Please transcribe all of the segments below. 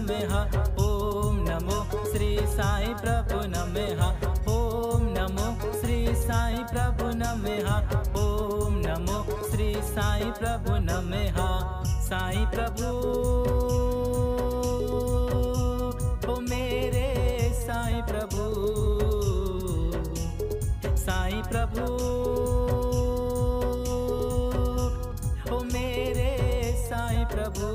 नमः। ओम नमो श्री साई प्रभु नमः। ओम नमो श्री साई प्रभु नमः। ओम नमो श्री साई प्रभु नमः। साई प्रभु ओ मेरे साई प्रभु, साई प्रभु ओ मेरे साई प्रभु।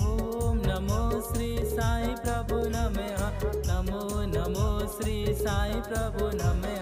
ओम नमो श्री साई प्रभु नमः। नमो नमो श्री साई प्रभु नमः।